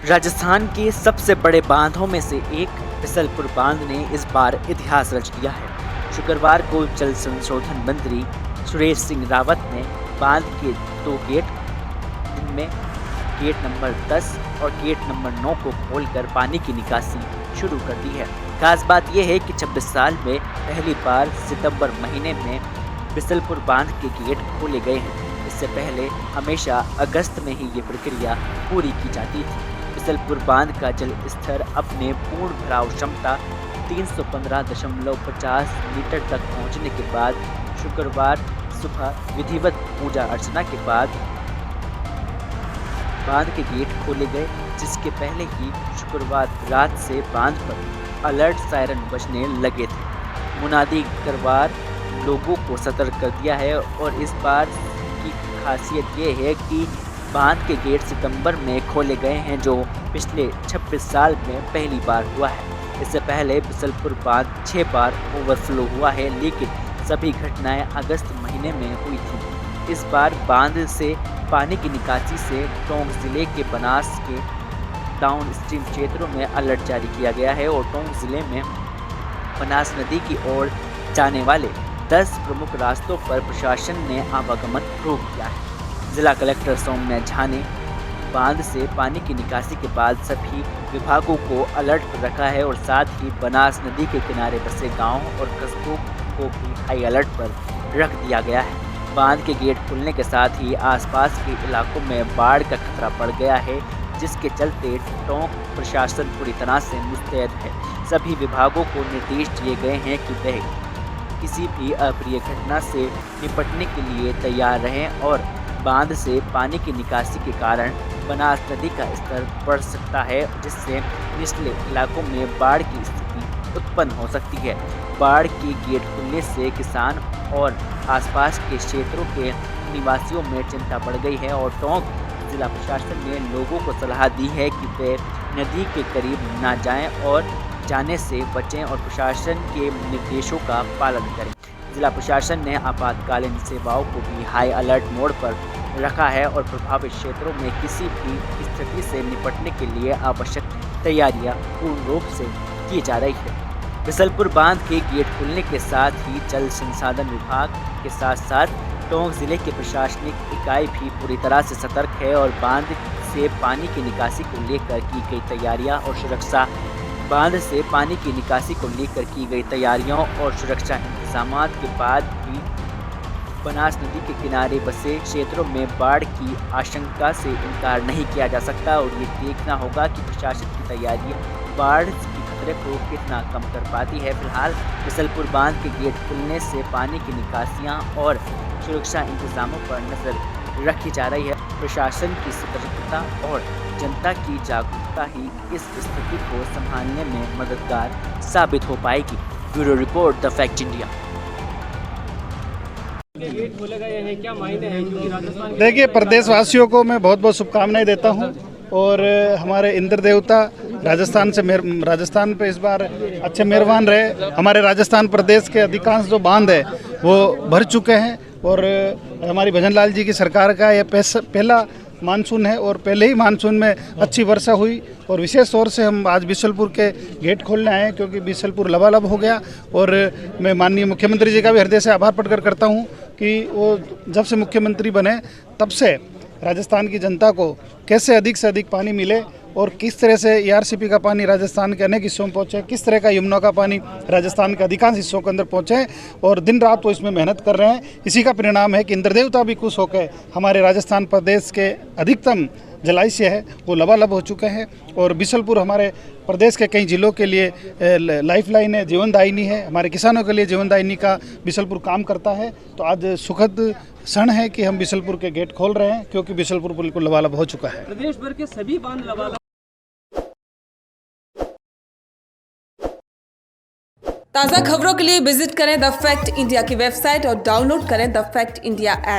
राजस्थान के सबसे बड़े बांधों में से एक बिसलपुर बांध ने इस बार इतिहास रच दिया है। शुक्रवार को जल संशोधन मंत्री सुरेश सिंह रावत ने बांध के दो गेट, जिनमें गेट नंबर 10 और गेट नंबर 9 को खोलकर पानी की निकासी शुरू कर दी है। खास बात यह है कि 26 साल में पहली बार सितंबर महीने में बिसलपुर बांध के गेट खोले गए हैं। इससे पहले हमेशा अगस्त में ही ये प्रक्रिया पूरी की जाती थी। बिसलपुर बांध का जल स्तर अपने पूर्ण भराव क्षमता 315.50 मीटर तक पहुंचने के बाद शुक्रवार सुबह विधिवत पूजा अर्चना के बाद बांध के गेट खोले गए, जिसके पहले ही शुक्रवार रात से बांध पर अलर्ट सायरन बजने लगे थे। मुनादी करवार लोगों को सतर्क कर दिया है और इस बार की खासियत ये है कि बांध के गेट सितंबर में खोले गए हैं, जो पिछले 26 साल में पहली बार हुआ है। इससे पहले बिसलपुर बांध 6 बार ओवरफ्लो हुआ है, लेकिन सभी घटनाएं अगस्त महीने में हुई थी। इस बार बांध से पानी की निकासी से टोंक जिले के बनास के डाउन स्ट्रीम क्षेत्रों में अलर्ट जारी किया गया है और टोंक जिले में बनास नदी की ओर जाने वाले 10 प्रमुख रास्तों पर प्रशासन ने आवागमन रोक दिया है। जिला कलेक्टर सौम्या झा ने बांध से पानी की निकासी के बाद सभी विभागों को अलर्ट पर रखा है और साथ ही बनास नदी के किनारे बसे गांवों और कस्बों को भी हाई अलर्ट पर रख दिया गया है। बांध के गेट खुलने के साथ ही आसपास के इलाकों में बाढ़ का खतरा बढ़ गया है, जिसके चलते टोंक प्रशासन पूरी तरह से मुस्तैद है। सभी विभागों को निर्देश दिए गए हैं कि वह किसी भी अप्रिय घटना से निपटने के लिए तैयार रहें और बांध से पानी की निकासी के कारण बनास नदी का स्तर बढ़ सकता है, जिससे निचले इलाकों में बाढ़ की स्थिति उत्पन्न हो सकती है। बाढ़ के गेट खुलने से किसान और आसपास के क्षेत्रों के निवासियों में चिंता बढ़ गई है और टोंक जिला प्रशासन ने लोगों को सलाह दी है कि वे नदी के करीब न जाएं और जाने से बचें और प्रशासन के निर्देशों का पालन करें। जिला प्रशासन ने आपातकालीन सेवाओं को भी हाई अलर्ट मोड पर रखा है और प्रभावित क्षेत्रों में किसी भी स्थिति से निपटने के लिए आवश्यक तैयारियां पूर्ण रूप से की जा रही है। बिसलपुर बांध के गेट खुलने के साथ ही जल संसाधन विभाग के साथ साथ टोंक जिले के प्रशासनिक इकाई भी पूरी तरह से सतर्क है और बांध से पानी की निकासी को लेकर की गई तैयारियां और सुरक्षा इंतजामात के बाद भी बनास नदी के किनारे बसे क्षेत्रों में बाढ़ की आशंका से इनकार नहीं किया जा सकता और ये देखना होगा कि प्रशासन की तैयारियां बाढ़ की खतरे को कितना कम कर पाती है। फिलहाल बिसलपुर बांध के गेट खुलने से पानी की निकासियां और सुरक्षा इंतजामों पर नजर रखी जा रही है। प्रशासन की सतर्कता और जनता की जागरूकता ही इस स्थिति को संभालने में मददगार साबित हो पाएगी। Bureau report, the fact India. देखिए, प्रदेशवासियों को मैं बहुत बहुत शुभकामनाएं देता हूं और हमारे इंद्र देवता राजस्थान पे इस बार अच्छे मेहरबान रहे। हमारे राजस्थान प्रदेश के अधिकांश जो बांध है वो भर चुके हैं और हमारी भजनलाल जी की सरकार का यह पहला मानसून है और पहले ही मानसून में अच्छी वर्षा हुई और विशेष तौर से हम आज बिसलपुर के गेट खोलने आए क्योंकि बिसलपुर लबालब हो गया। और मैं माननीय मुख्यमंत्री जी का भी हृदय से आभार प्रकट करता हूं कि वो जब से मुख्यमंत्री बने तब से राजस्थान की जनता को कैसे अधिक से अधिक पानी मिले और किस तरह से ERCP का पानी राजस्थान के अनेक हिस्सों में पहुँचे, किस तरह का यमुना का पानी राजस्थान के अधिकांश हिस्सों के अंदर पहुँचे और दिन रात वो इसमें मेहनत कर रहे हैं। इसी का परिणाम है कि इंद्र देवता भी खुश होकर हमारे राजस्थान प्रदेश के अधिकतम जलाशय है वो लबालब हो चुके हैं और बिसलपुर हमारे प्रदेश के कई जिलों के लिए लाइफलाइन है, जीवनदायिनी है। हमारे किसानों के लिए जीवनदायिनी का बिसलपुर काम करता है। तो आज सुखद क्षण है कि हम बिसलपुर के गेट खोल रहे हैं क्योंकि बिसलपुर बिल्कुल लबालब हो चुका है। प्रदेश भर के सभी बांध लबालब। ताज़ा खबरों के लिए विजिट करें द फैक्ट इंडिया की वेबसाइट और डाउनलोड करें द फैक्ट इंडिया ऐप।